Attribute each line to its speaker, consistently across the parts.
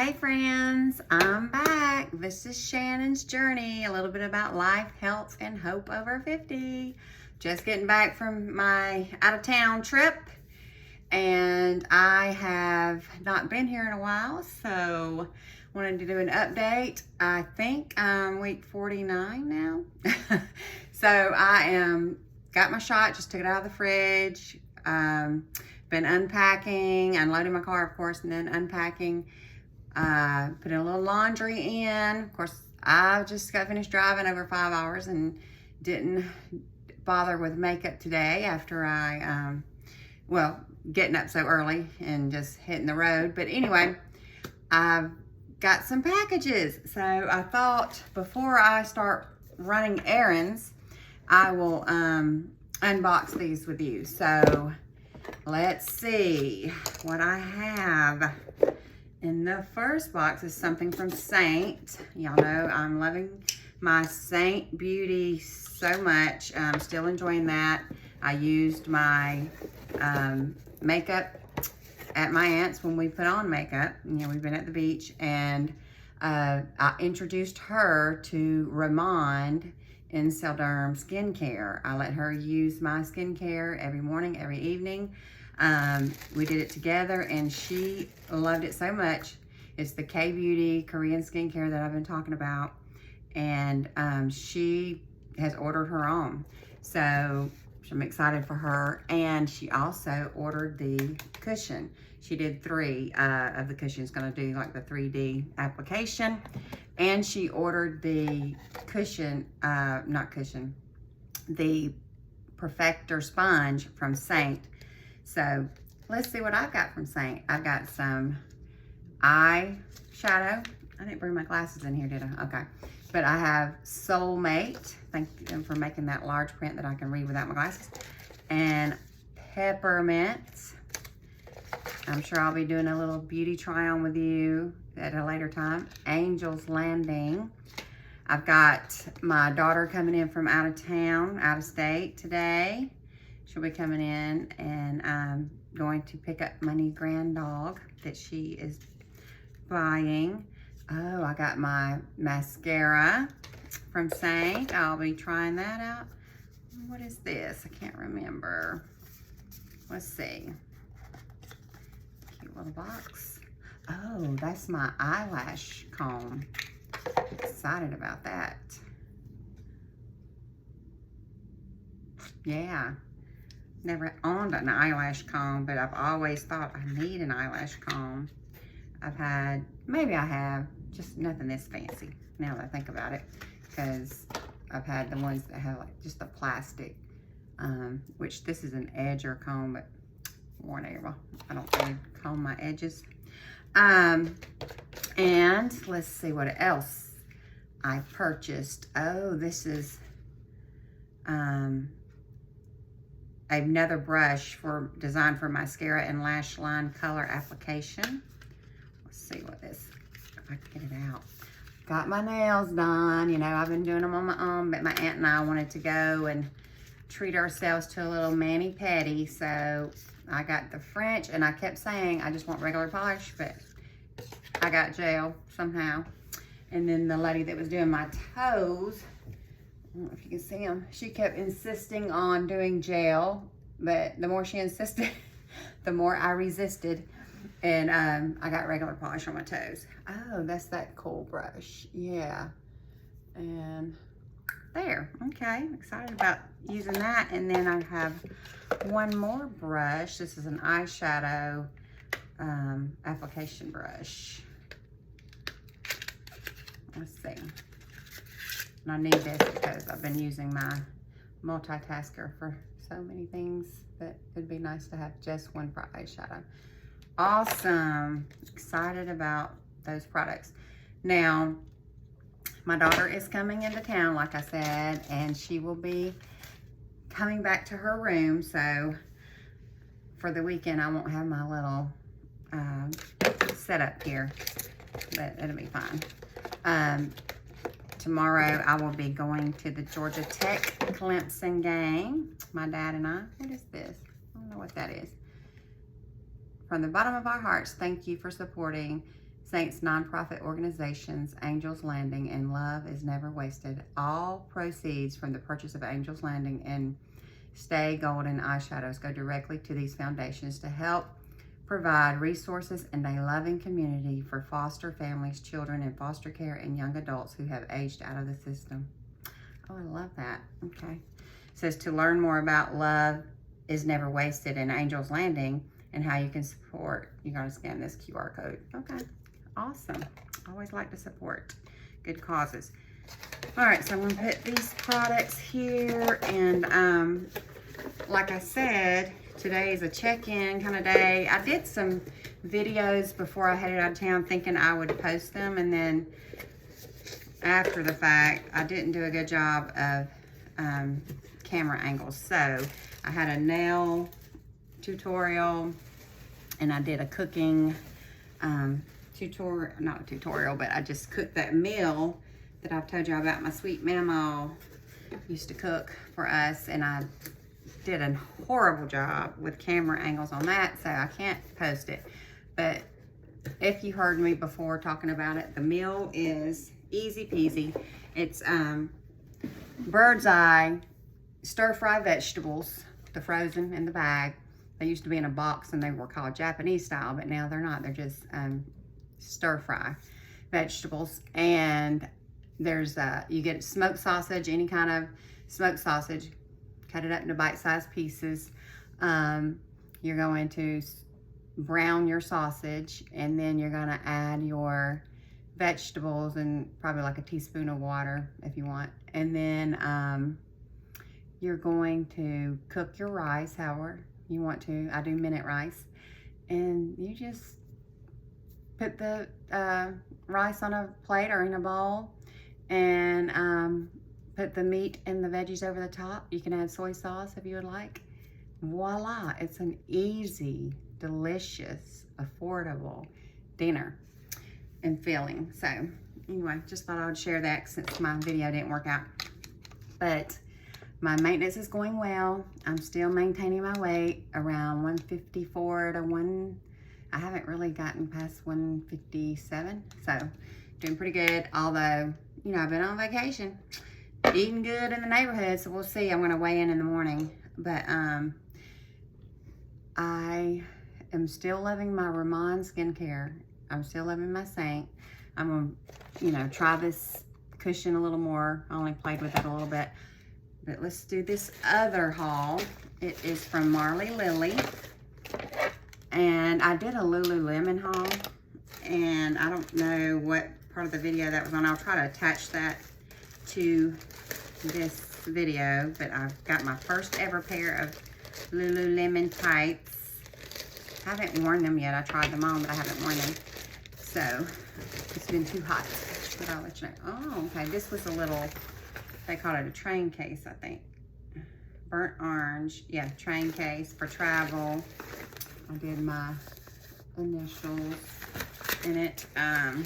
Speaker 1: Hey friends, I'm back. This is Shannon's journey, a little bit about life, health, and hope over 50. Just getting back from my out of town trip, and I have not been here in a while, so wanted to do an update. I think I'm week 49 now. So I got my shot, just took it out of the fridge. Been unpacking, unloading my car, of course, and then unpacking. Put a little laundry in. Of course, I just got finished driving over 5 hours and didn't bother with makeup today after getting up so early and just hitting the road. But anyway, I've got some packages. So I thought before I start running errands, I will unbox these with you. So let's see what I have. In the first box is something from Saint. Y'all know I'm loving my Saint beauty so much. I'm still enjoying that. I used my makeup at my aunt's when we put on makeup. You know, we've been at the beach, and I introduced her to Ramond in Selderm skincare. I let her use my skincare every morning, every evening. We did it together, and she loved it so much. It's the K-Beauty Korean skincare that I've been talking about, and she has ordered her own. So I'm excited for her, and she also ordered the cushion. She did 3 of the cushions, gonna do like the 3D application, and she ordered the cushion, the Perfector sponge from Saint. So let's see what I've got from Saint. I've got some eyeshadow. I didn't bring my glasses in here, did I? Okay. But I have Soulmate. Thank them for making that large print that I can read without my glasses. And Peppermint. I'm sure I'll be doing a little beauty try on with you at a later time. Angel's Landing. I've got my daughter coming in from out of town, out of state today. She'll be coming in, and I'm going to pick up my new grand dog that she is buying. Oh, I got my mascara from Saint. I'll be trying that out. What is this? I can't remember. Let's see. Cute little box. Oh, that's my eyelash comb. Excited about that. Yeah. Never owned an eyelash comb, but I've always thought I need an eyelash comb. Maybe I have, just nothing this fancy now that I think about it, because I've had the ones that have like just the plastic, which this is an edger comb, but whatever. I don't really comb my edges. And let's see what else I purchased. Oh, this is another brush designed for mascara and lash line color application. Let's see what this, if I can get it out. Got my nails done. You know, I've been doing them on my own, but my aunt and I wanted to go and treat ourselves to a little mani-pedi. So I got the French, and I kept saying I just want regular polish, but I got gel somehow. And then the lady that was doing my toes, I don't know if you can see them. She kept insisting on doing gel, but the more she insisted, the more I resisted. And I got regular polish on my toes. Oh, that's that cool brush. Yeah. And there. Okay. Excited about using that. And then I have one more brush. This is an eyeshadow application brush. Let's see. And I need this because I've been using my multitasker for so many things that it'd be nice to have just one for eyeshadow. Awesome. Excited about those products. Now, my daughter is coming into town, like I said, and she will be coming back to her room. So for the weekend, I won't have my little setup here, but it'll be fine. Tomorrow, I will be going to the Georgia Tech Clemson game. My dad and I. What is this? I don't know what that is. From the bottom of our hearts, thank you for supporting Saints nonprofit organizations, Angels Landing and Love is Never Wasted. All proceeds from the purchase of Angels Landing and Stay Golden eyeshadows go directly to these foundations to help provide resources and a loving community for foster families, children in foster care, and young adults who have aged out of the system. Oh, I love that. Okay. It says to learn more about Love is Never Wasted and Angels Landing and how you can support, you gotta scan this QR code. Okay, awesome. I always like to support good causes. All right, so I'm gonna put these products here, and like I said, today is a check-in kind of day. I did some videos before I headed out of town thinking I would post them, and then after the fact, I didn't do a good job of camera angles. So I had a nail tutorial, and I did a cooking tutorial, not a tutorial, but I just cooked that meal that I've told you about. My sweet mama used to cook for us, and I did a horrible job with camera angles on that, so I can't post it. But if you heard me before talking about it, the meal is easy peasy. It's bird's eye stir-fry vegetables, the frozen in the bag. They used to be in a box and they were called Japanese style, but now they're not. They're just stir-fry vegetables. And there's you get smoked sausage, any kind of smoked sausage, cut it up into bite-sized pieces. You're going to brown your sausage, and then you're gonna add your vegetables and probably like a teaspoon of water if you want. And then you're going to cook your rice however you want to. I do minute rice. And you just put the rice on a plate or in a bowl, and put the meat and the veggies over the top. You can add soy sauce if you would like. Voila, it's an easy, delicious, affordable dinner and filling. So anyway, just thought I would share that since my video didn't work out. But my maintenance is going well. I'm still maintaining my weight around 154 to I haven't really gotten past 157. So doing pretty good. Although, you know, I've been on vacation, eating good in the neighborhood. So we'll see. I'm gonna weigh in the morning. But I am still loving my Ramon skincare. I'm still loving my Saint. I'm gonna, you know, try this cushion a little more. I only played with it a little bit. But let's do this other haul. It is from Marley Lily. And I did a Lululemon haul. And I don't know what part of the video that was on. I'll try to attach that to this video. But I've got my first ever pair of Lululemon tights. I haven't worn them yet. I tried them on, but I haven't worn them. So it's been too hot. But I'll let you know. Oh, okay. This was a little, they call it a train case, I think. Burnt orange. Yeah, train case for travel. I did my initials in it. Got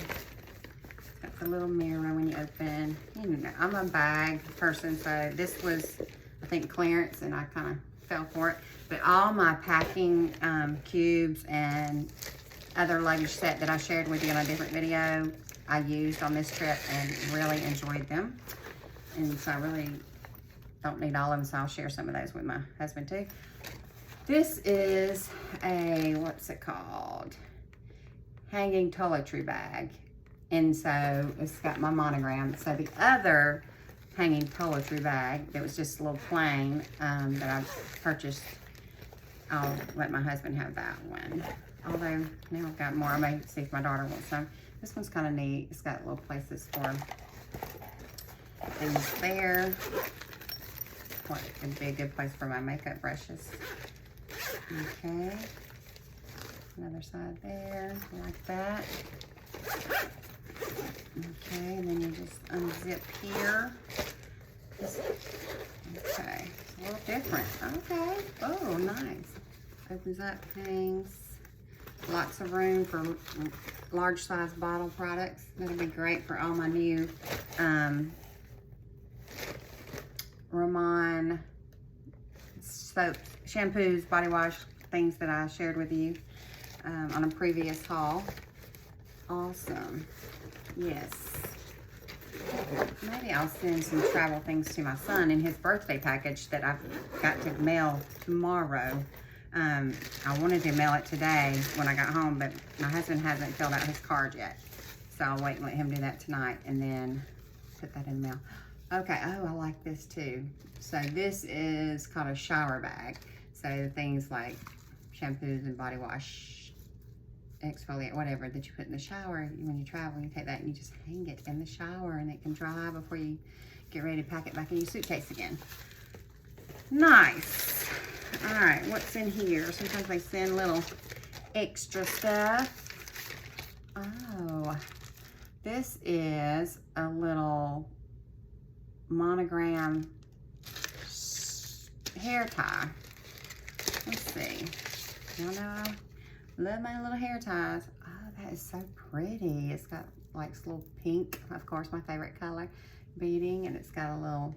Speaker 1: the little mirror when you open. You know, I'm a bag person, so this was, I think, clearance, and I kind of fell for it. But all my packing cubes and other luggage set that I shared with you in a different video, I used on this trip and really enjoyed them. And so I really don't need all of them, so I'll share some of those with my husband too. This is a, what's it called? Hanging toiletry bag. And so it's got my monogram. So the other hanging toiletry bag that was just a little plain that I purchased, I'll let my husband have that one. Although now I've got more. I may see if my daughter wants some. This one's kind of neat. It's got little places for things there. What would be a good place for my makeup brushes. Okay. Another side there, like that. Okay, and then you just unzip here. Okay, it's a little different. Okay. Oh, nice. Opens up, hangs. Lots of room for large size bottle products. That'll be great for all my new Ramon soap, shampoos, body wash, things that I shared with you on a previous haul. awesome. Yes. Maybe I'll send some travel things to my son in his birthday package that I've got to mail tomorrow. I wanted to mail it today when I got home, but my husband hasn't filled out his card yet. So I'll wait and let him do that tonight and then put that in the mail. Okay, oh, I like this too. So this is called a shower bag. So things like shampoos and body wash, exfoliate, whatever that you put in the shower when you travel, you take that and you just hang it in the shower and it can dry before you get ready to pack it back in your suitcase again. Nice. All right, what's in here? Sometimes they send little extra stuff. Oh, this is a little monogram hair tie. Let's see. Y'all know I love my little hair ties. Oh, that is so pretty. It's got like this little pink, of course, my favorite color, beading, and it's got a little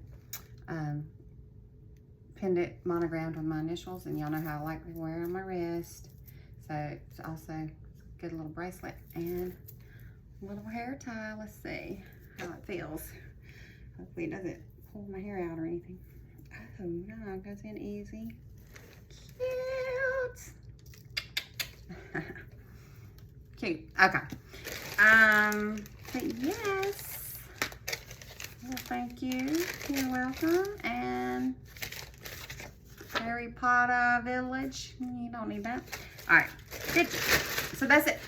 Speaker 1: pendant monogrammed with my initials, and y'all know how I like to wear it on my wrist. So it's also a good little bracelet and a little hair tie. Let's see how it feels. Hopefully it doesn't pull my hair out or anything. Oh no, it goes in easy. Cute. Cute. Okay. But yes. Well, thank you. You're welcome. And Harry Potter Village. You don't need that. All right. Good. So that's it.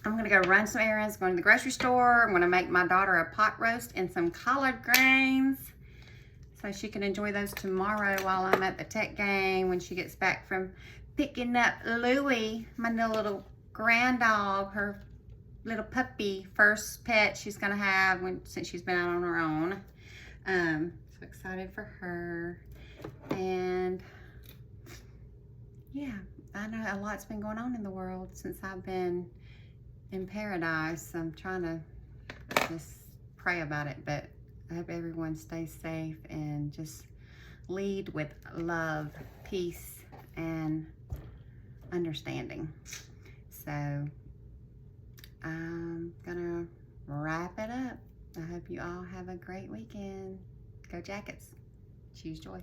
Speaker 1: I'm going to go run some errands, going to the grocery store. I'm going to make my daughter a pot roast and some collard greens so she can enjoy those tomorrow while I'm at the tech game when she gets back from picking up Louie, my little grand dog, her little puppy, first pet she's going to have since she's been out on her own. So excited for her. And yeah, I know a lot's been going on in the world since I've been in paradise. I'm trying to just pray about it, but I hope everyone stays safe and just lead with love, peace, and understanding. So I'm gonna wrap it up. I hope you all have a great weekend. Go Jackets. Choose joy.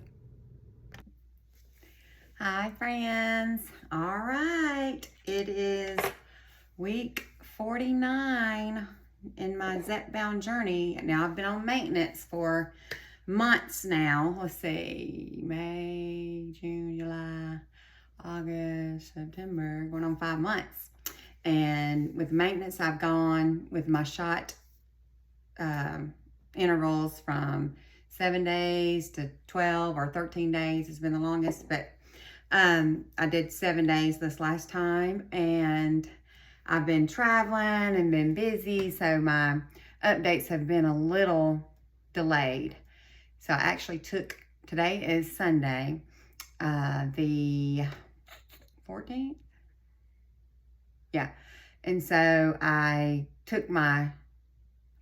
Speaker 1: Hi friends. All right, it is week 49 in my Zepbound journey. Now I've been on maintenance for months now. Let's see, May, June, July, August, September, going on 5 months. And with maintenance, I've gone with my shot intervals from 7 days to 12 or 13 days has been the longest, but I did 7 days this last time, and I've been traveling and been busy, so my updates have been a little delayed. So I actually took, today is Sunday, the 14th? Yeah, and so I took my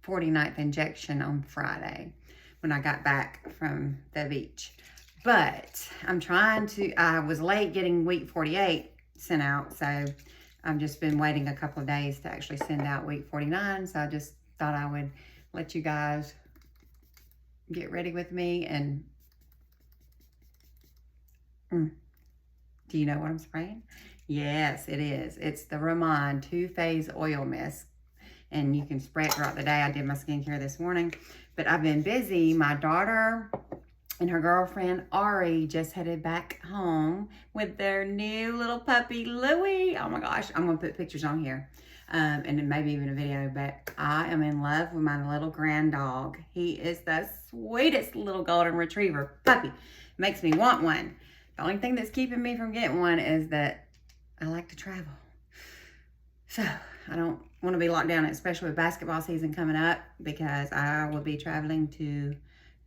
Speaker 1: 49th injection on Friday when I got back from the beach. But I'm trying to, I was late getting week 48 sent out, so I've just been waiting a couple of days to actually send out week 49. So I just thought I would let you guys get ready with me. And do you know what I'm spraying? Yes, it is. It's the Ramon 2-Phase Oil Mist. And you can spray it throughout the day. I did my skincare this morning, but I've been busy. My daughter and her girlfriend, Ari, just headed back home with their new little puppy, Louie. Oh my gosh, I'm gonna put pictures on here. And then maybe even a video, but I am in love with my little grand dog. He is the sweetest little golden retriever puppy. Makes me want one. The only thing that's keeping me from getting one is that I like to travel. So I don't want to be locked down, especially with basketball season coming up, because I will be traveling to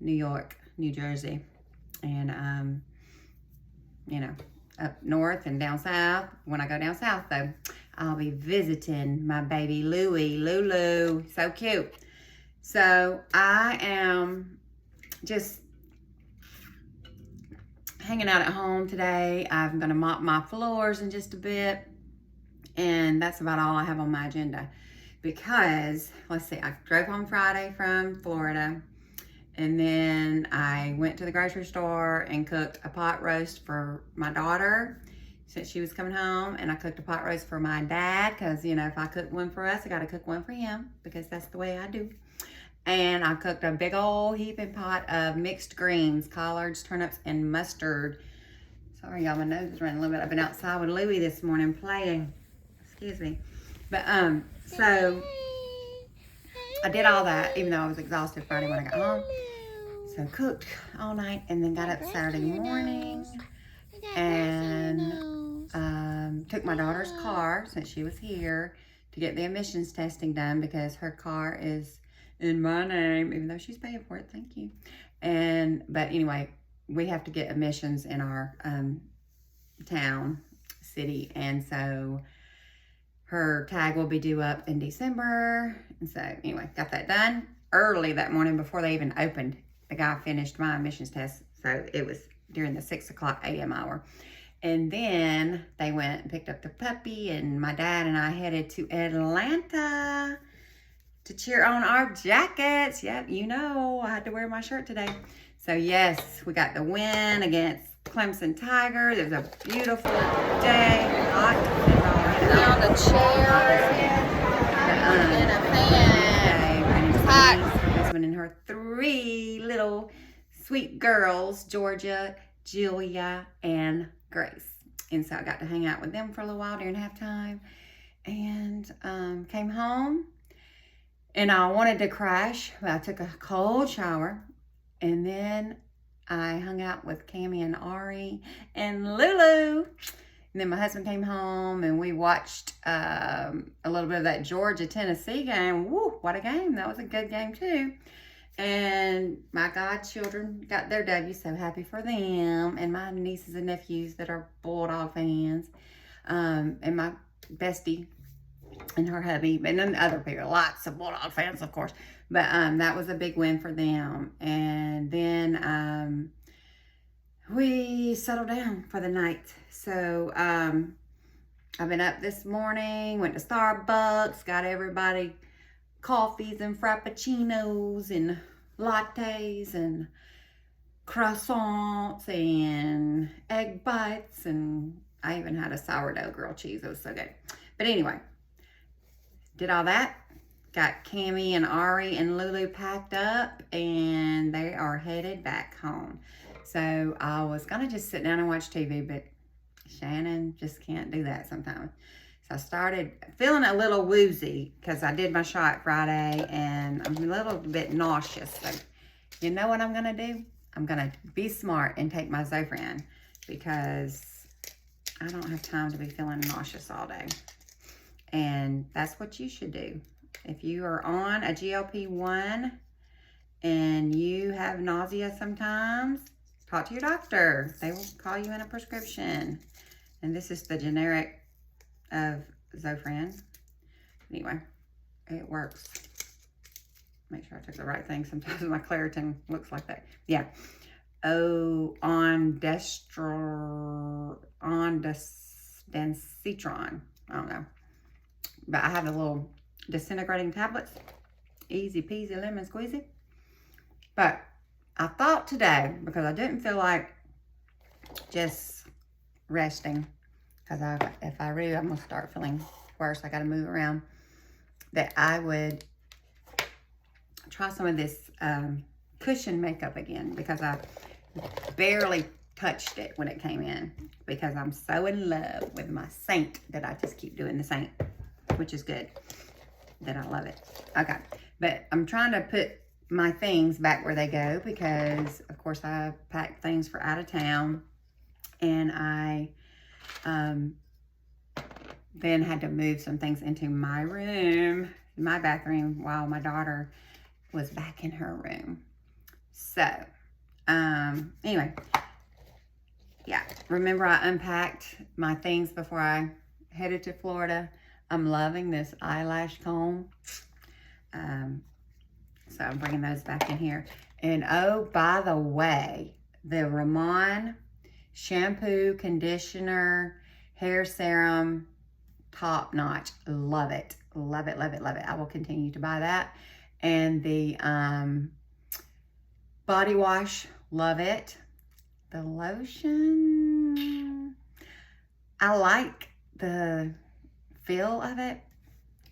Speaker 1: New York, New Jersey, and you know, up north and down south. When I go down south though, I'll be visiting my baby Louie, Lulu, so cute. So I am just hanging out at home today. I'm gonna mop my floors in just a bit, and that's about all I have on my agenda. because, let's see, I drove home Friday from Florida, and then I went to the grocery store and cooked a pot roast for my daughter since she was coming home, and I cooked a pot roast for my dad because, you know, if I cook one for us, I got to cook one for him because that's the way I do. And I cooked a big old heaping pot of mixed greens, collards, turnips, and mustard. Sorry, y'all, my nose is running a little bit. I've been outside with Louie this morning playing. Excuse me. But, so I did all that, even though I was exhausted Friday when I got home. So cooked all night and then got up Saturday morning and took my daughter's car since she was here to get the emissions testing done because her car is in my name, even though she's paying for it. Thank you. But anyway, we have to get emissions in our city, and so her tag will be due up in December. And so anyway, got that done early that morning before they even opened. The guy finished my emissions test, so it was during the 6 o'clock a.m. hour. And then they went and picked up the puppy, and my dad and I headed to Atlanta to cheer on our Jackets. Yep, you know, I had to wear my shirt today. So yes, we got the win against Clemson Tigers. It was a beautiful day. Hot.
Speaker 2: On the chair in a fan. Hot.
Speaker 1: Her husband and her 3 little sweet girls, Georgia, Julia, and Grace. And so I got to hang out with them for a little while during halftime, and came home. And I wanted to crash, but I took a cold shower, and then I hung out with Cammie and Ari and Lulu. And then my husband came home, and we watched a little bit of that Georgia-Tennessee game. Woo, what a game. That was a good game, too. And my godchildren got their W, so happy for them. And my nieces and nephews that are Bulldog fans. And my bestie and her hubby, and then other people, lots of Bulldog fans, of course. But that was a big win for them. And then we settled down for the night. So I've been up this morning, went to Starbucks, got everybody coffees and frappuccinos and lattes and croissants and egg bites, and I even had a sourdough grilled cheese. It was so good. But anyway, did all that. Got Cammie and Ari and Lulu packed up, and they are headed back home. So I was gonna just sit down and watch TV, but Shannon just can't do that sometimes. So I started feeling a little woozy because I did my shot Friday, and I'm a little bit nauseous. So you know what I'm gonna do? I'm gonna be smart and take my Zepbound, because I don't have time to be feeling nauseous all day. And that's what you should do. If you are on a GLP-1 and you have nausea sometimes, talk to your doctor. They will call you in a prescription. And this is the generic of Zepbound. Anyway, it works. Make sure I took the right thing. Sometimes my Claritin looks like that. Yeah. Ondansetron. I don't know. But I have the little disintegrating tablets. Easy peasy lemon squeezy. But I thought today, because I didn't feel like just resting, because if I really, I'm going to start feeling worse, I got to move around, that I would try some of this cushion makeup again, because I barely touched it when it came in, because I'm so in love with my Saint that I just keep doing the Saint, which is good, that I love it. Okay, but I'm trying to put my things back where they go, because of course I packed things for out of town, and I then had to move some things into my room, my bathroom, while my daughter was back in her room. So anyway, yeah, remember I unpacked my things before I headed to Florida. I'm loving this eyelash comb. So I'm bringing those back in here. And oh, by the way, the Ramon shampoo, conditioner, hair serum, top notch. Love it. Love it, love it, love it. I will continue to buy that. And the body wash, love it. The lotion, I like the feel of it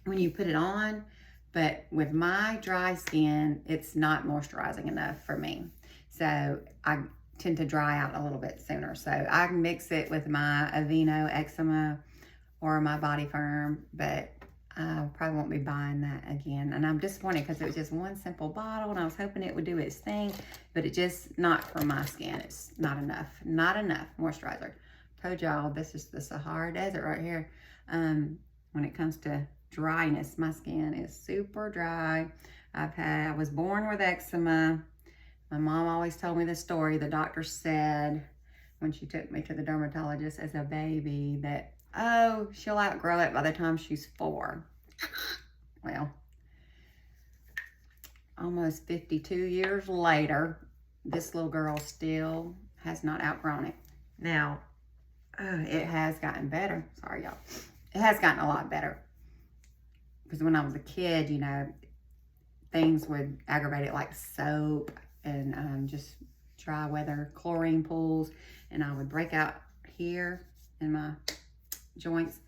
Speaker 1: when you put it on, but with my dry skin, it's not moisturizing enough for me. So I tend to dry out a little bit sooner. So I can mix it with my Aveeno Eczema or my Body Firm, but I probably won't be buying that again. And I'm disappointed because it was just one simple bottle and I was hoping it would do its thing, but it just not for my skin. It's not enough moisturizer. Told y'all, this is the Sahara Desert right here. When it comes to dryness, my skin is super dry. I was born with eczema. My mom always told me this story. The doctor said when she took me to the dermatologist as a baby that, oh, she'll outgrow it by the time she's 4. Well, almost 52 years later, this little girl still has not outgrown it. Now, it has gotten better. Sorry, y'all. It has gotten a lot better. Because when I was a kid, you know, things would aggravate it like soap and just dry weather, chlorine pools. And I would break out here in my joints,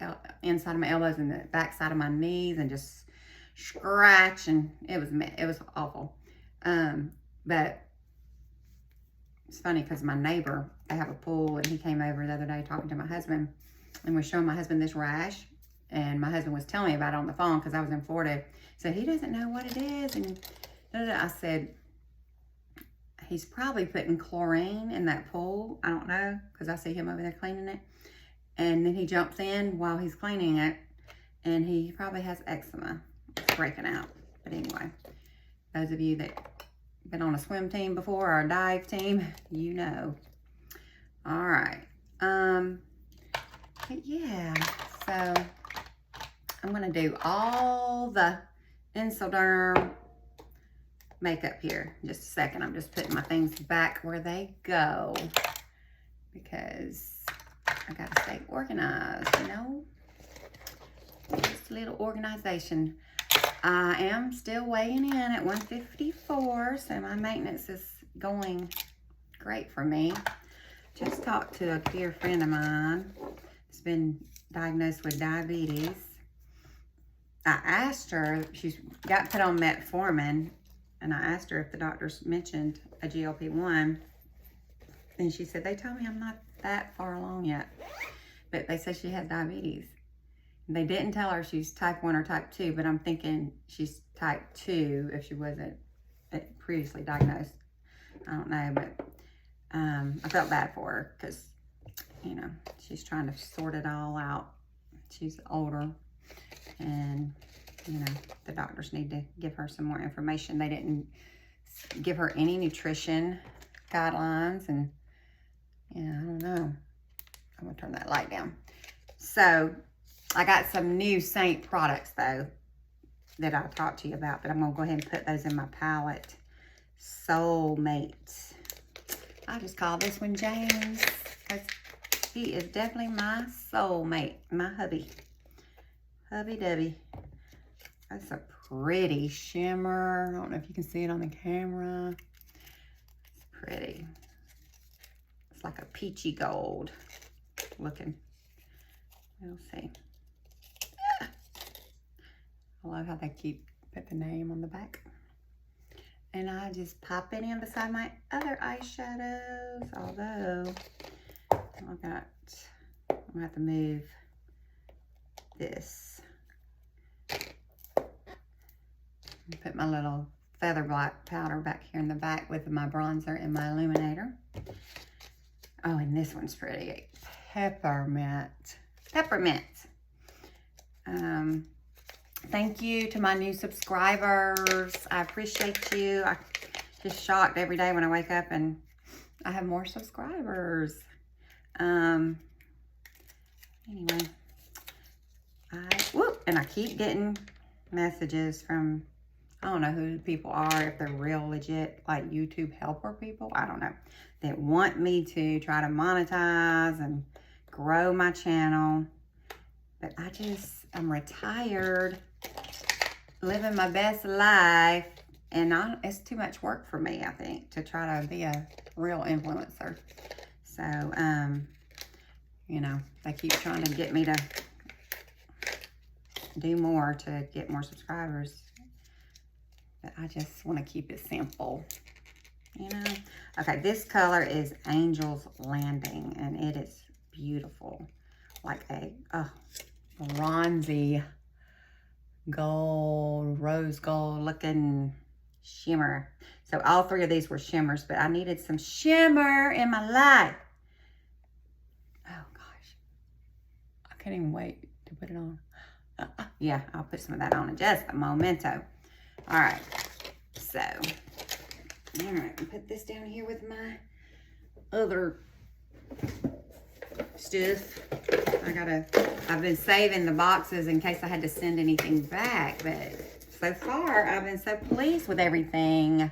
Speaker 1: inside of my elbows and the back side of my knees, and just scratch, and it was awful. But it's funny because my neighbor, they have a pool, and he came over the other day talking to my husband and was showing my husband this rash, and my husband was telling me about it on the phone because I was in Florida. So he doesn't know what it is, and I said, he's probably putting chlorine in that pool. I don't know, because I see him over there cleaning it. And then he jumps in while he's cleaning it, and he probably has eczema. It's breaking out. But anyway, those of you that been on a swim team before or a dive team, you know. All right. But yeah, so I'm gonna do all the Insoderm makeup here in just a second. I'm just putting my things back where they go because I gotta stay organized, you know? Just a little organization. I am still weighing in at 154, so my maintenance is going great for me. Just talked to a dear friend of mine that's been diagnosed with diabetes. I asked her, she's got put on metformin, and I asked her if the doctors mentioned a GLP-1, and she said, they told me I'm not that far along yet, but they said she had diabetes. They didn't tell her she's type 1 or type 2, but I'm thinking she's type 2 if she wasn't previously diagnosed. I don't know, but I felt bad for her because, you know, she's trying to sort it all out. She's older, and, you know, the doctors need to give her some more information. They didn't give her any nutrition guidelines, and yeah, I don't know. I'm gonna turn that light down. So I got some new Saint products though that I'll talk to you about, but I'm gonna go ahead and put those in my palette. Soulmate. I just call this one James because he is definitely my soulmate, my hubby. Hubby-dubby. That's a pretty shimmer. I don't know if you can see it on the camera. It's pretty. It's like a peachy gold looking. We'll see. Yeah. I love how they put the name on the back. And I just pop it in beside my other eyeshadows. Although, I'm gonna have to move this. Put my little feather black powder back here in the back with my bronzer and my illuminator. Oh, and this one's pretty. Peppermint. Peppermint. Thank you to my new subscribers. I appreciate you. I'm just shocked every day when I wake up and I have more subscribers. Anyway, and I keep getting messages from, I don't know who people are, if they're real legit, like YouTube helper people, I don't know, that want me to try to monetize and grow my channel. But I'm retired, living my best life. And it's too much work for me, I think, to try to be a real influencer. So, you know, they keep trying to get me to do more to get more subscribers. But I just want to keep it simple, you know. Okay, this color is Angel's Landing, and it is beautiful. Like a bronzy gold, rose gold looking shimmer. So all three of these were shimmers, but I needed some shimmer in my life. Oh gosh, I can't even wait to put it on. Yeah, I'll put some of that on in just a momento. All right, so, all right, I'll put this down here with my other stuff. I've been saving the boxes in case I had to send anything back, but so far I've been so pleased with everything.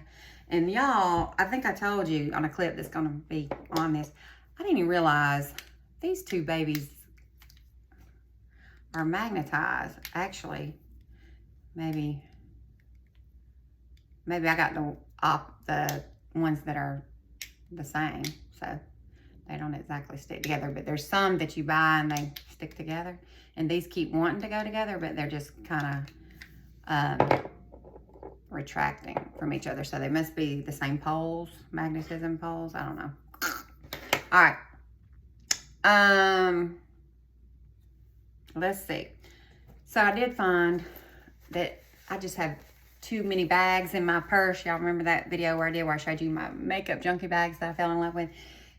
Speaker 1: And y'all, I think I told you on a clip that's gonna be on this, I didn't even realize these two babies are magnetized. Actually, maybe I got the ones that are the same, so they don't exactly stick together, but there's some that you buy and they stick together, and these keep wanting to go together, but they're just kind of retracting from each other, so they must be the same poles, magnetism poles. I don't know. All right, let's see. So I did find that I just have too many bags in my purse. Y'all remember that video where I showed you my makeup junkie bags that I fell in love with?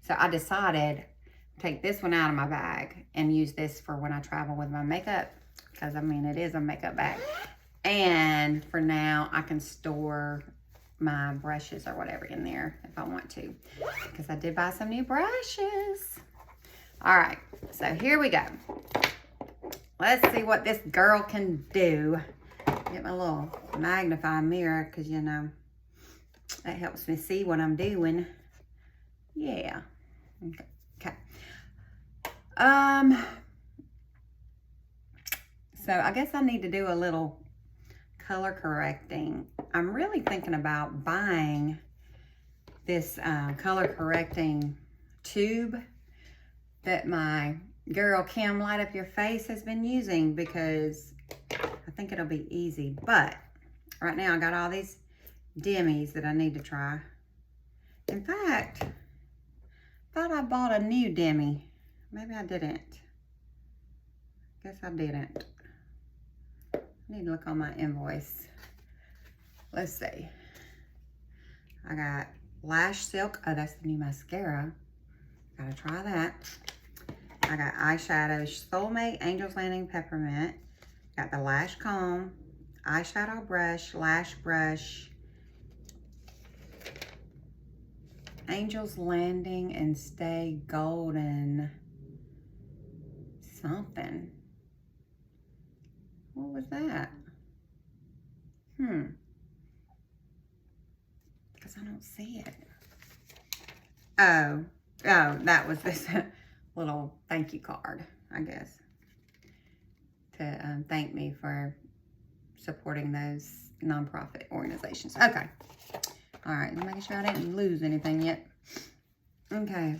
Speaker 1: So I decided to take this one out of my bag and use this for when I travel with my makeup, because I mean, it is a makeup bag. And for now, I can store my brushes or whatever in there if I want to, because I did buy some new brushes. All right, so here we go. Let's see what this girl can do. Get my little magnifying mirror, because, you know, that helps me see what I'm doing. Yeah. Okay. So I guess I need to do a little color correcting. I'm really thinking about buying this color correcting tube that my girl Kim Light Up Your Face has been using, because I think it'll be easy. But right now I got all these dimmies that I need to try. In fact, thought I bought a new demi. Maybe I didn't. Guess I didn't. I need to look on my invoice. Let's see. I got Lash Silk. Oh, that's the new mascara. Gotta try that. I got eyeshadow Soulmate, Angel's Landing Peppermint. Got the lash comb, eyeshadow brush, lash brush, Angel's Landing and Stay Golden something. What was that? Because I don't see it. Oh, that was this little thank you card, I guess, to thank me for supporting those nonprofit organizations. Okay. All right, I'm making sure I didn't lose anything yet. Okay.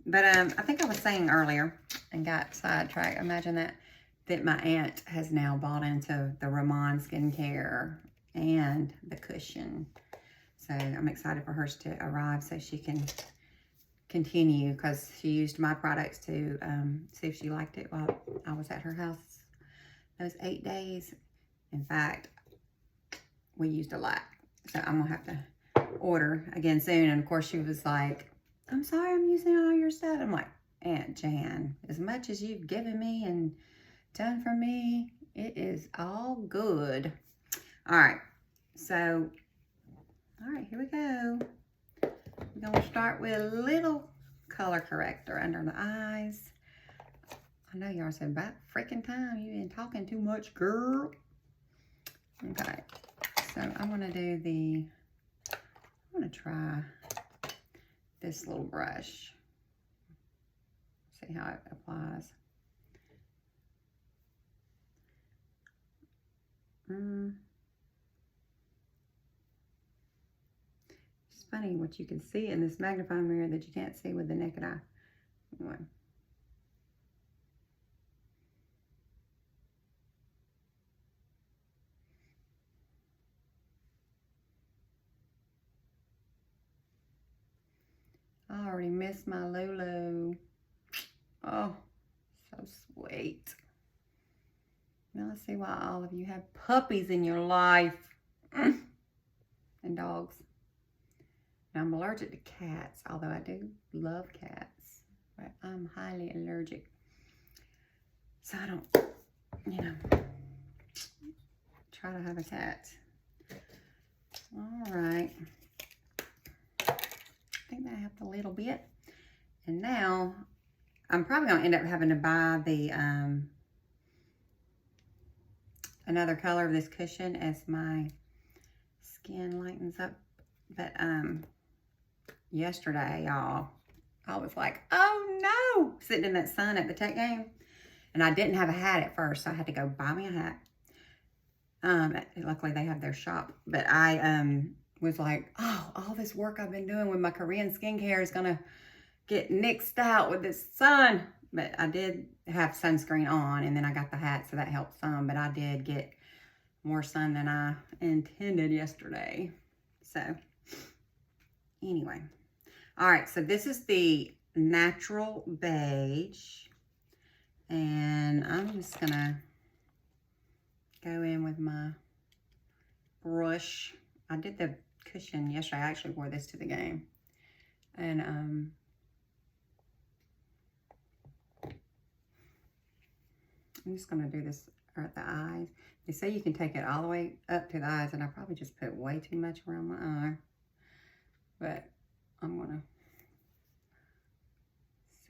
Speaker 1: But I think I was saying earlier and got sidetracked. Imagine that my aunt has now bought into the Ramon skincare and the cushion. So I'm excited for hers to arrive so she can continue, because she used my products to see if she liked it while I was at her house those 8 days. In fact, we used a lot. So I'm gonna have to order again soon. And of course she was like, I'm sorry I'm using all your stuff. I'm like, Aunt Jan, as much as you've given me and done for me, it is all good. All right, so, all right, here we go. We're gonna start with a little color corrector under the eyes. I know y'all said, about freaking time, you been talking too much, girl. Okay, so I'm gonna try this little brush. See how it applies. It's funny what you can see in this magnifying mirror that you can't see with the naked eye. Anyway. I already miss my Lulu. Oh, so sweet. Now I see why all of you have puppies in your life. And dogs. Now I'm allergic to cats, although I do love cats. But I'm highly allergic. So I don't, you know, try to have a cat. All right. I think that helped a little bit. And now I'm probably going to end up having to buy the another color of this cushion as my skin lightens up. But yesterday, y'all, I was like, oh no, sitting in that sun at the tech game. And I didn't have a hat at first, so I had to go buy me a hat. Luckily they have their shop. But I was like, oh, all this work I've been doing with my Korean skincare is gonna get nixed out with this sun. But I did have sunscreen on, and then I got the hat, so that helped some. But I did get more sun than I intended yesterday. So anyway, all right, so this is the natural beige, and I'm just gonna go in with my brush. I did the cushion yesterday. I actually wore this to the game, and I'm just gonna do this at the eyes. They say you can take it all the way up to the eyes, and I probably just put way too much around my eye. But I'm gonna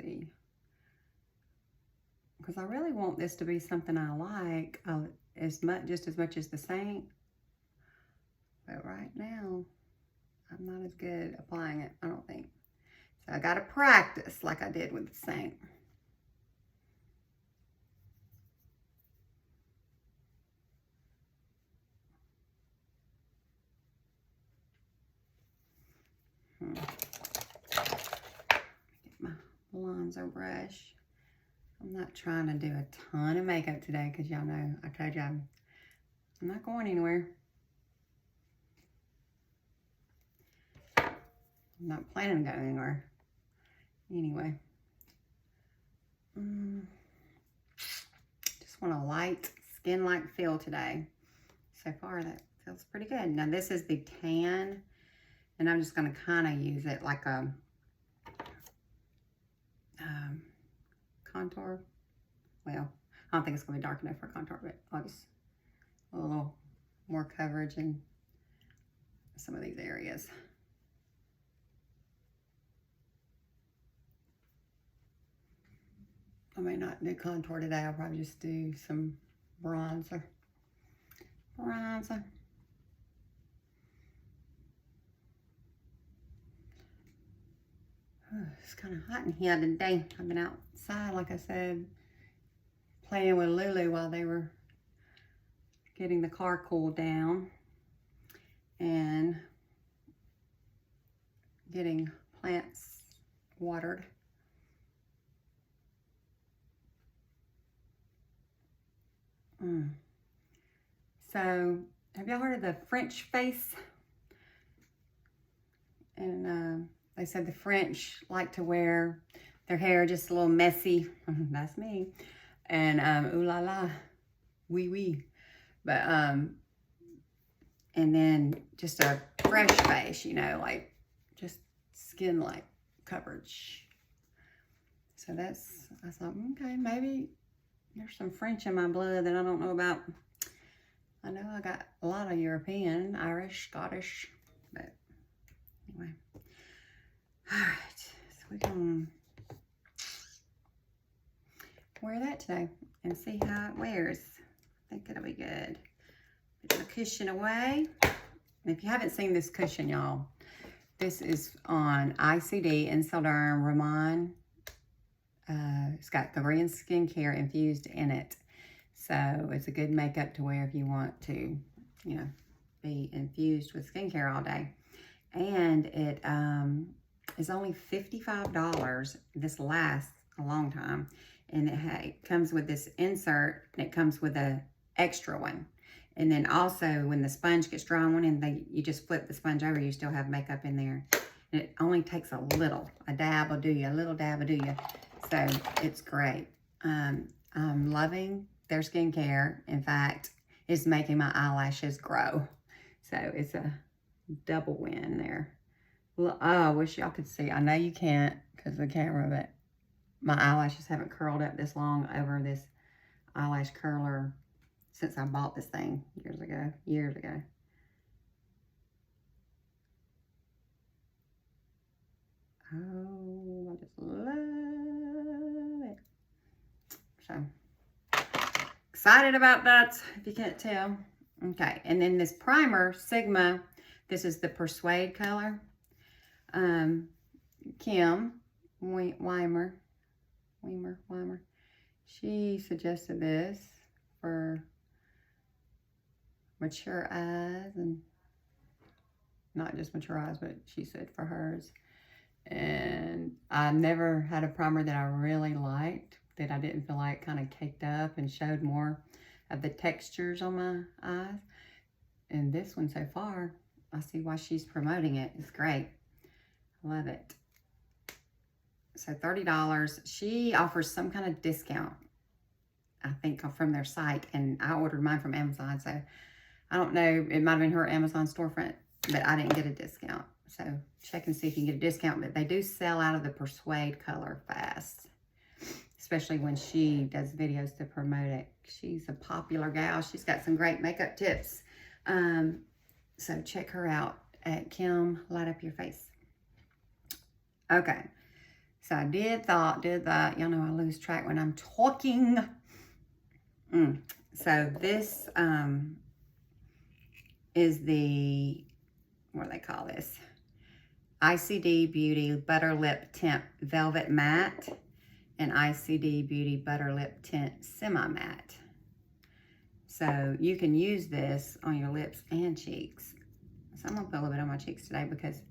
Speaker 1: see, because I really want this to be something I like just as much as the Saint. But right now, I'm not as good applying it, I don't think. So I gotta practice like I did with the Saint. Get my bronzer brush. I'm not trying to do a ton of makeup today because y'all know I told you I'm not going anywhere. I'm not planning to go anywhere. Anyway. Just want a light, skin-like feel today. So far, that feels pretty good. Now, this is the tan, and I'm just going to kind of use it like a contour. Well, I don't think it's going to be dark enough for contour, but I'll just a little more coverage in some of these areas. I may not do contour today. I'll probably just do some bronzer. It's kind of hot in here today. I've been outside, like I said, playing with Lulu while they were getting the car cooled down and getting plants watered. So, have y'all heard of the French face? And they said the French like to wear their hair just a little messy. That's me. And ooh la la, wee wee. But and then just a fresh face, you know, like just skin-like coverage. So that's, I thought, okay, maybe there's some French in my blood that I don't know about. I know I got a lot of European, Irish, Scottish, but anyway. All right, so we're gonna wear that today and see how it wears. I think it'll be good. Put the cushion away. And if you haven't seen this cushion, y'all, this is on ICD, Inselderm, Ramon. It's got Korean skincare infused in it. So it's a good makeup to wear if you want to, you know, be infused with skincare all day. And it is only $55. This lasts a long time. And it comes with this insert, and it comes with a extra one. And then also when the sponge gets dry on one end, you just flip the sponge over, you still have makeup in there. And it only takes a little, a dab will do you, a little dab will do you. So it's great. I'm loving their skincare. In fact, it's making my eyelashes grow. So it's a double win there. Well, oh, I wish y'all could see. I know you can't because of the camera, but my eyelashes haven't curled up this long over this eyelash curler since I bought this thing years ago. Oh, I just love it. So, excited about that, if you can't tell. Okay, and then this primer, Sigma, this is the Persuade color. Kim Weimer, she suggested this for mature eyes, and not just mature eyes, but she said for hers. And I never had a primer that I really liked, that I didn't feel like kind of caked up and showed more of the textures on my eyes. And this one so far, I see why she's promoting it. It's great. Love it. So $30. She offers some kind of discount, I think, from their site, and I ordered mine from Amazon, so I don't know, it might have been her Amazon storefront, but I didn't get a discount. So check and see if you can get a discount, but they do sell out of the Persuade color fast, especially when she does videos to promote it. She's a popular gal. She's got some great makeup tips. So check her out at Kim Light Up Your Face. Okay. So I did that. Y'all know I lose track when I'm talking. So this is the, what do they call this? ICD Beauty Butter Lip Tint Velvet Matte and ICD Beauty Butter Lip Tint Semi-Matte. So you can use this on your lips and cheeks. So I'm going to put a little bit on my cheeks today because,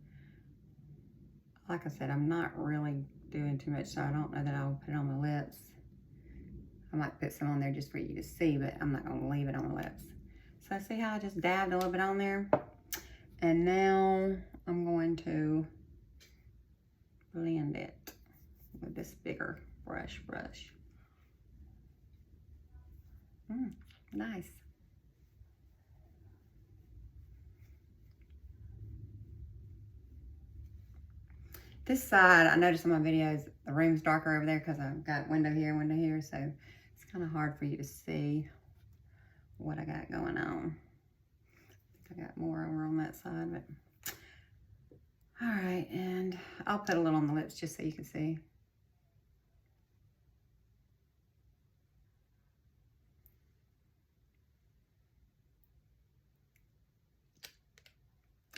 Speaker 1: like I said, I'm not really doing too much, so I don't know that I'll put it on my lips. I might put some on there just for you to see, but I'm not going to leave it on my lips. So see how I just dabbed a little bit on there? And now I'm going to blend it with this bigger brush. Nice. This side, I noticed in my videos, the room's darker over there because I've got window here, so it's kind of hard for you to see what I got going on. I think I got more over on that side, but all right, and I'll put a little on the lips just so you can see.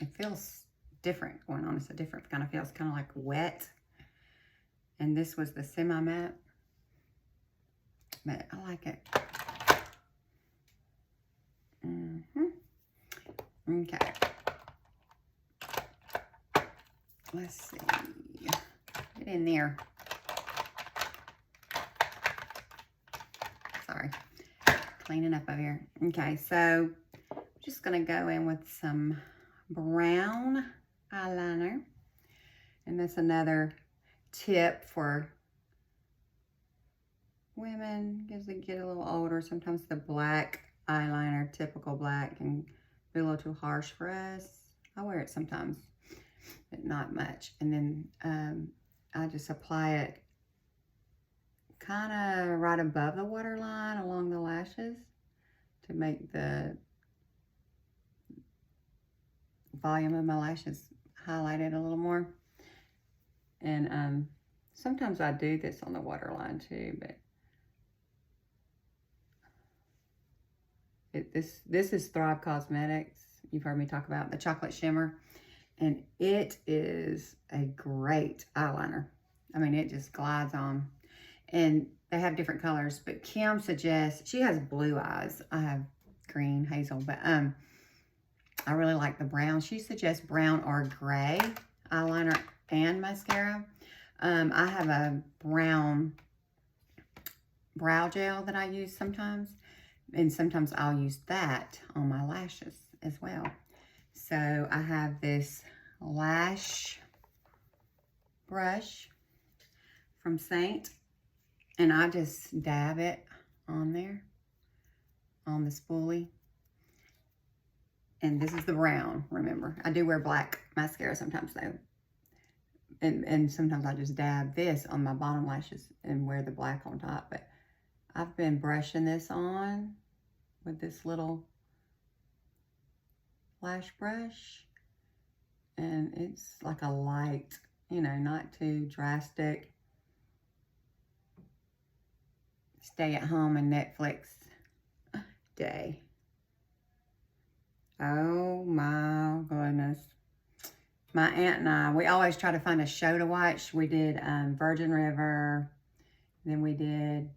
Speaker 1: It feels different going on. It's a different kind of feels kind of like wet. And this was the semi-matte, but I like it. Okay. Let's see. Get in there. Sorry. Cleaning up over here. Okay, so I'm just going to go in with some brown eyeliner. And that's another tip for women as they get a little older. Sometimes the black eyeliner, typical black, can be a little too harsh for us. I wear it sometimes, but not much. And then I just apply it kind of right above the waterline along the lashes to make the volume of my lashes highlighted a little more. And sometimes I do this on the waterline too, but this is Thrive Cosmetics. You've heard me talk about the chocolate shimmer, and it is a great eyeliner. I mean, it just glides on. And They have different colors, but Kim suggests, she has blue eyes. I have green, hazel, but I really like the brown. She suggests brown or gray eyeliner and mascara. I have a brown brow gel that I use sometimes, and sometimes I'll use that on my lashes as well. So I have this lash brush from Saint, and I just dab it on there, on the spoolie. And this is the brown, remember. I do wear black mascara sometimes though. And sometimes I just dab this on my bottom lashes and wear the black on top. But I've been brushing this on with this little lash brush. And it's like a light, you know, not too drastic. Stay at home and Netflix day. Oh my goodness. My aunt and I, we always try to find a show to watch. We did Virgin River. Then we did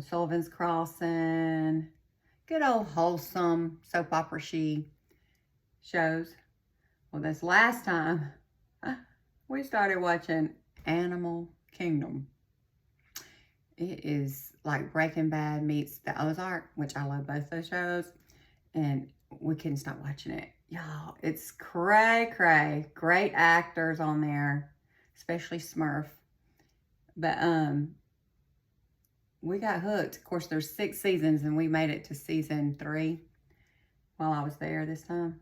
Speaker 1: Sullivan's Crossing. Good old wholesome soap opera-y shows. Well, this last time, we started watching Animal Kingdom. It is like Breaking Bad meets The Ozark, which I love both those shows. And we couldn't stop watching it. Y'all, it's cray. Great actors on there, especially Smurf. But we got hooked. Of course, there's 6 seasons, and we made it to season 3 while I was there this time.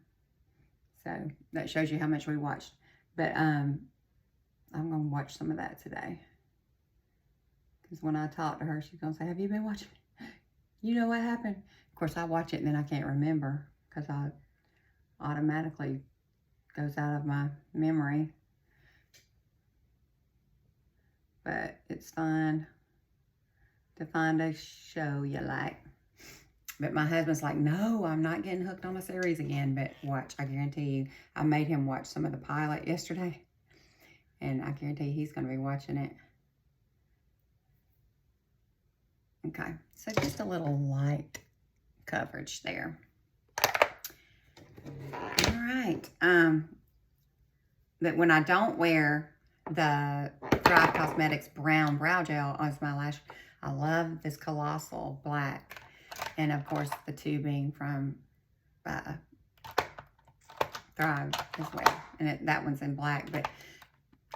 Speaker 1: So that shows you how much we watched. But I'm going to watch some of that today. Because when I talk to her, she's going to say, have you been watching? You know what happened? Of course, I watch it and then I can't remember because I automatically goes out of my memory. But it's fun to find a show you like. But my husband's like, no, I'm not getting hooked on a series again. But watch, I guarantee you, I made him watch some of the pilot yesterday. And I guarantee you he's going to be watching it. Okay, so just a little light coverage there. All right. That when I don't wear the Thrive Cosmetics brown brow gel as my lash, I love this Colossal Black. And of course, the tubing from Thrive as well. And that one's in black. But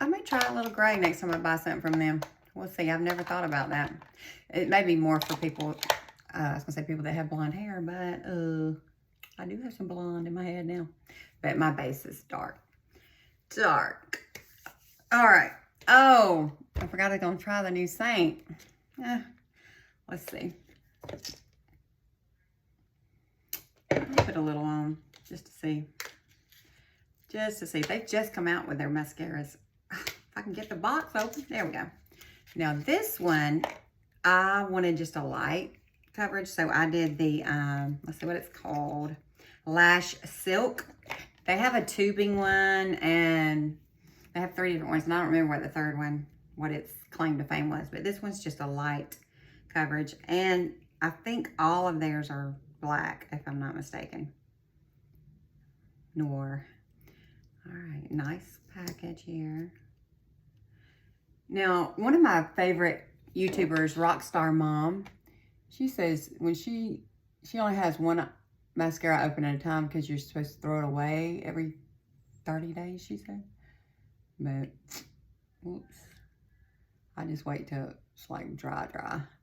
Speaker 1: I may try a little gray next time I buy something from them. We'll see. I've never thought about that. It may be more for people, I was going to say people that have blonde hair, but I do have some blonde in my head now. But my base is dark. Dark. All right. Oh, I forgot I was going to try the new Saint. Let's see. I'll put a little on just to see. Just to see. They just come out with their mascaras. If I can get the box open. There we go. Now this one, I wanted just a light coverage. So I did the, let's see what it's called. Lash Silk. They have a tubing one and they have 3 different ones. And I don't remember what the third one, what its claim to fame was. But this one's just a light coverage. And I think all of theirs are black, if I'm not mistaken. Noir. All right, nice package here. Now, one of my favorite YouTubers, Rockstar Mom, she says when she only has one mascara open at a time because you're supposed to throw it away every 30 days, she said. But, oops. I just wait till it's like dry.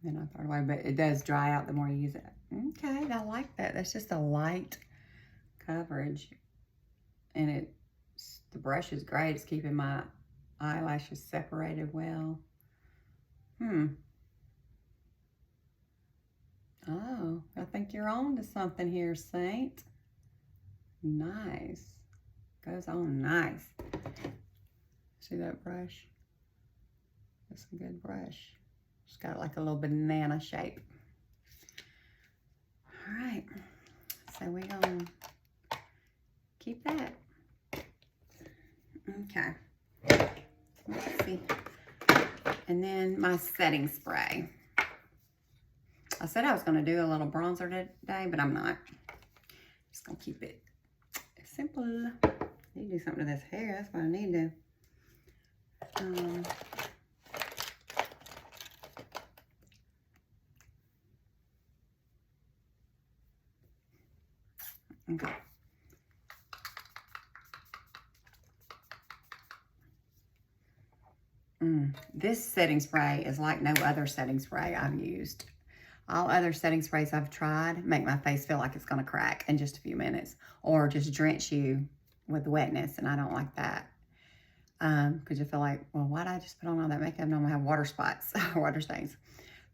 Speaker 1: Then I throw it away. But it does dry out the more you use it. Okay, I like that. That's just a light coverage. And the brush is great. It's keeping my eyelashes separated well. Oh, I think you're on to something here, Saint. Nice. Goes on nice. See that brush? That's a good brush. It's got like a little banana shape. All right. So we're going to keep that. Okay. Let's see. And then my setting spray. I said I was going to do a little bronzer today, but I'm not. Just going to keep it simple. Need to do something to this hair. That's what I need to. Okay. This setting spray is like no other setting spray I've used. All other setting sprays I've tried make my face feel like it's going to crack in just a few minutes, or just drench you with wetness, and I don't like that. Because you feel like, well, why did I just put on all that makeup and I'm going to have water spots, water stains?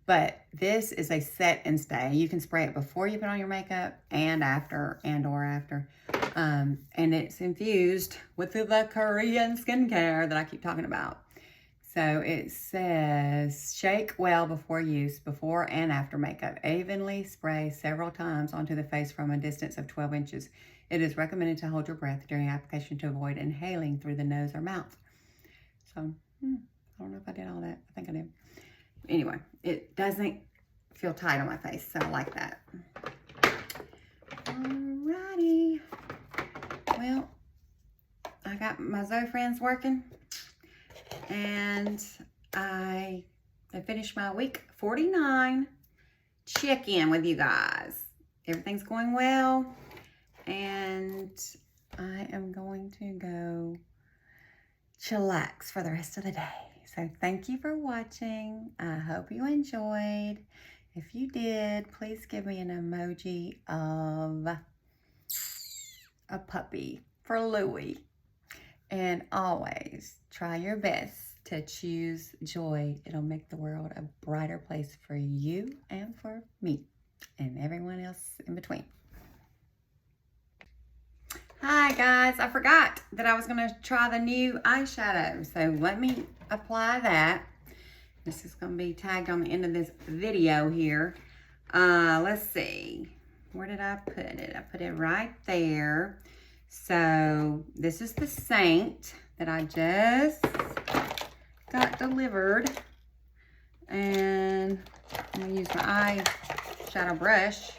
Speaker 1: But this is a set and stay. You can spray it before you put on your makeup and after, or after. And it's infused with the Korean skincare that I keep talking about. So it says, shake well before use, before and after makeup. Evenly spray several times onto the face from a distance of 12 inches. It is recommended to hold your breath during application to avoid inhaling through the nose or mouth. So, I don't know if I did all that. I think I did. Anyway, it doesn't feel tight on my face, so I like that. Alrighty. Well, I got my Zepbound working, and I finished my week 49 check-in with you guys. Everything's going well, and I am going to go chillax for the rest of the day. So thank you for watching. I hope you enjoyed. If you did, please give me an emoji of a puppy for Louie. And always try your best to choose joy. It'll make the world a brighter place for you and for me and everyone else in between. Hi guys, I forgot that I was going to try the new eyeshadow. So let me apply that. This is going to be tagged on the end of this video here. Let's see. Where did I put it? I put it right there. So this is the Saint that I just got delivered. And I'm going to use my eyeshadow brush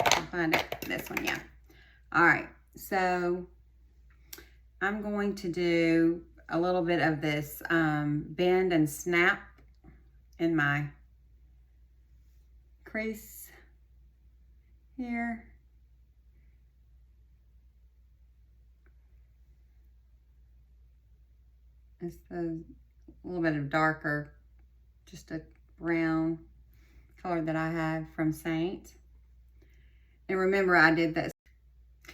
Speaker 1: to find it. This one, yeah. All right. So I'm going to do a little bit of this bend and snap in my crease here. It's a little bit of darker, just a brown color that I have from Saint. And remember, I did this.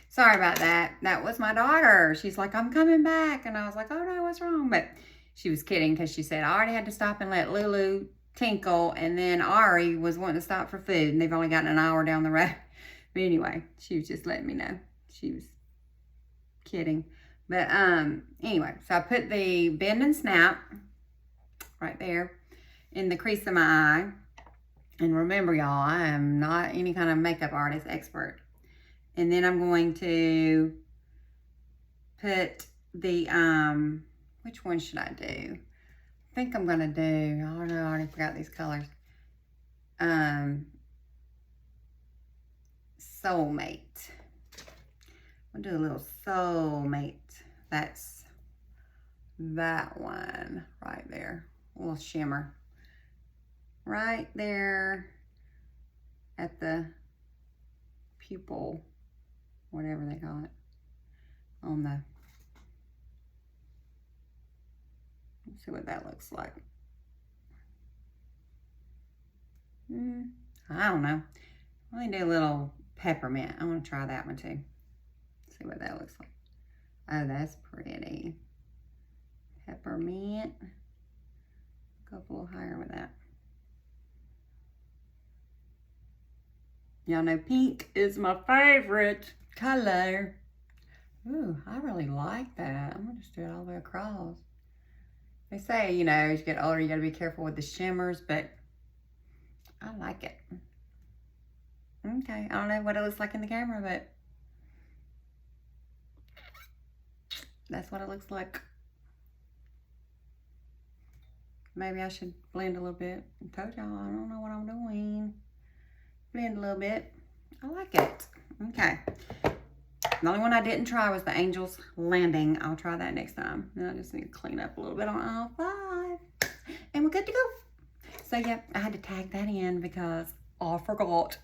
Speaker 1: Sorry about that. That was my daughter. She's like, I'm coming back. And I was like, oh no, what's wrong? But she was kidding, because she said, I already had to stop and let Lulu tinkle. And then Ari was wanting to stop for food. And they've only gotten an hour down the road. But anyway, she was just letting me know. She was kidding. But anyway, so I put the bend and snap right there in the crease of my eye. And remember, y'all, I am not any kind of makeup artist expert. And then I'm going to put the, which one should I do? I think I'm going to do, I don't know, I already forgot these colors. Soulmate. I'll do a little Soulmate. That's that one right there. A little shimmer. Right there at the pupil, whatever they call it, on the, let's see what that looks like. I don't know. Let me do a little peppermint. I want to try that one too. See what that looks like. Oh, that's pretty. Peppermint. Go up a little higher with that. Y'all know pink is my favorite color. Ooh, I really like that. I'm going to just do it all the way across. They say, you know, as you get older, you got to be careful with the shimmers, but I like it. Okay, I don't know what it looks like in the camera, but that's what it looks like. Maybe I should blend a little bit. I told y'all I don't know what I'm doing. blend a little bit. I like it. Okay. The only one I didn't try was the Angel's Landing. I'll try that next time. Now I just need to clean up a little bit on aisle 5. And we're good to go. So yeah, I had to tag that in because I forgot.